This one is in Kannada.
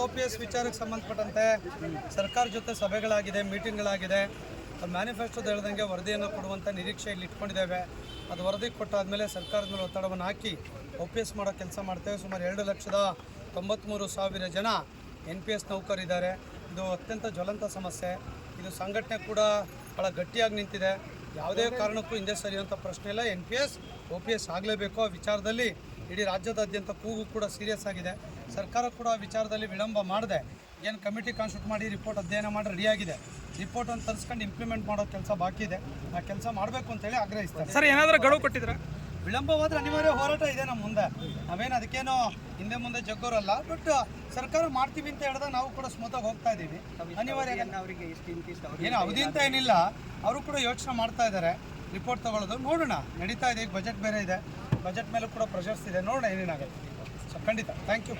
OPS ವಿಚಾರಕ್ಕೆ ಸಂಬಂಧಪಟ್ಟಂತೆ ಸರ್ಕಾರ ಜೊತೆ ಸಭೆಗಳಾಗಿದೆ, ಮೀಟಿಂಗ್ಗಳಾಗಿದೆ. ಮ್ಯಾನಿಫೆಸ್ಟೋದ ಹೇಳ್ದಂಗೆ ವರದಿಯನ್ನು ಕೊಡುವಂಥ ನಿರೀಕ್ಷೆಯಲ್ಲಿ ಇಟ್ಕೊಂಡಿದ್ದೇವೆ. ಅದು ವರದಿ ಕೊಟ್ಟಾದಮೇಲೆ ಸರ್ಕಾರದ ಮೇಲೆ ಒತ್ತಡವನ್ನು ಹಾಕಿ OPS ಮಾಡೋ ಕೆಲಸ ಮಾಡ್ತೇವೆ. ಸುಮಾರು 2,93,000 ಜನ NPS ನೌಕರಿದ್ದಾರೆ. ಇದು ಅತ್ಯಂತ ಜ್ವಲಂತ ಸಮಸ್ಯೆ. ಇದು ಸಂಘಟನೆ ಕೂಡ ಭಾಳ ಗಟ್ಟಿಯಾಗಿ ನಿಂತಿದೆ. ಯಾವುದೇ ಕಾರಣಕ್ಕೂ ಹಿಂದೆ ಸರಿಯುವಂಥ ಪ್ರಶ್ನೆ ಇಲ್ಲ. NPS OPS ಆಗಲೇಬೇಕು. ಆ ವಿಚಾರದಲ್ಲಿ ಇಡೀ ರಾಜ್ಯದಾದ್ಯಂತ ಕೂಗು ಕೂಡ ಸೀರಿಯಸ್ ಆಗಿದೆ. ಸರ್ಕಾರ ಕೂಡ ಆ ವಿಚಾರದಲ್ಲಿ ವಿಳಂಬ ಮಾಡದೆ ಏನು ಕಮಿಟಿ ಕಾನ್ಸ್ಟಿಟ್ಯೂಟ್ ಮಾಡಿ ರಿಪೋರ್ಟ್ ಅಧ್ಯಯನ ಮಾಡಿ ರೆಡಿಯಾಗಿದೆ. ರಿಪೋರ್ಟನ್ನು ತರಿಸ್ಕೊಂಡು ಇಂಪ್ಲಿಮೆಂಟ್ ಮಾಡೋ ಕೆಲಸ ಬಾಕಿ ಇದೆ. ಆ ಕೆಲಸ ಮಾಡಬೇಕು ಅಂತೇಳಿ ಆಗ್ರಹಿಸ್ತಾರೆ. ಸರ್, ಏನಾದರೂ ಗಡುವು ಕೊಟ್ಟಿದ್ರೆ ವಿಳಂಬವಾದರೆ ಅನಿವಾರ್ಯ ಹೋರಾಟ ಇದೆ ನಮ್ಮ ಮುಂದೆ. ನಾವೇನು ಅದಕ್ಕೇನೋ ಹಿಂದೆ ಮುಂದೆ ಜಗ್ಗೋರಲ್ಲ. ಬಟ್ ಸರ್ಕಾರ ಮಾಡ್ತೀವಿ ಅಂತ ಹೇಳಿದಾಗ ನಾವು ಕೂಡ ಸ್ಮೂತಾಗಿ ಹೋಗ್ತಾ ಇದ್ದೀವಿ. ಅನಿವಾರ್ಯ ಏನು ಅವಧಿ ಅಂತ ಏನಿಲ್ಲ. ಅವರು ಕೂಡ ಯೋಚನೆ ಮಾಡ್ತಾ ಇದ್ದಾರೆ ರಿಪೋರ್ಟ್ ತಗೊಳ್ಳೋದು. ನೋಡೋಣ, ನಡೀತಾ ಇದೆ. ಈಗ ಬಜೆಟ್ ಬೇರೆ ಇದೆ. ಬಜೆಟ್ ಮೇಲೂ ಕೂಡ ಪ್ರೆಷರ್ಸ್ ಇದೆ. ನೋಡೋಣ ಏನೇನಾಗುತ್ತೆ. ಸೊ ಖಂಡಿತ ಥ್ಯಾಂಕ್ ಯು.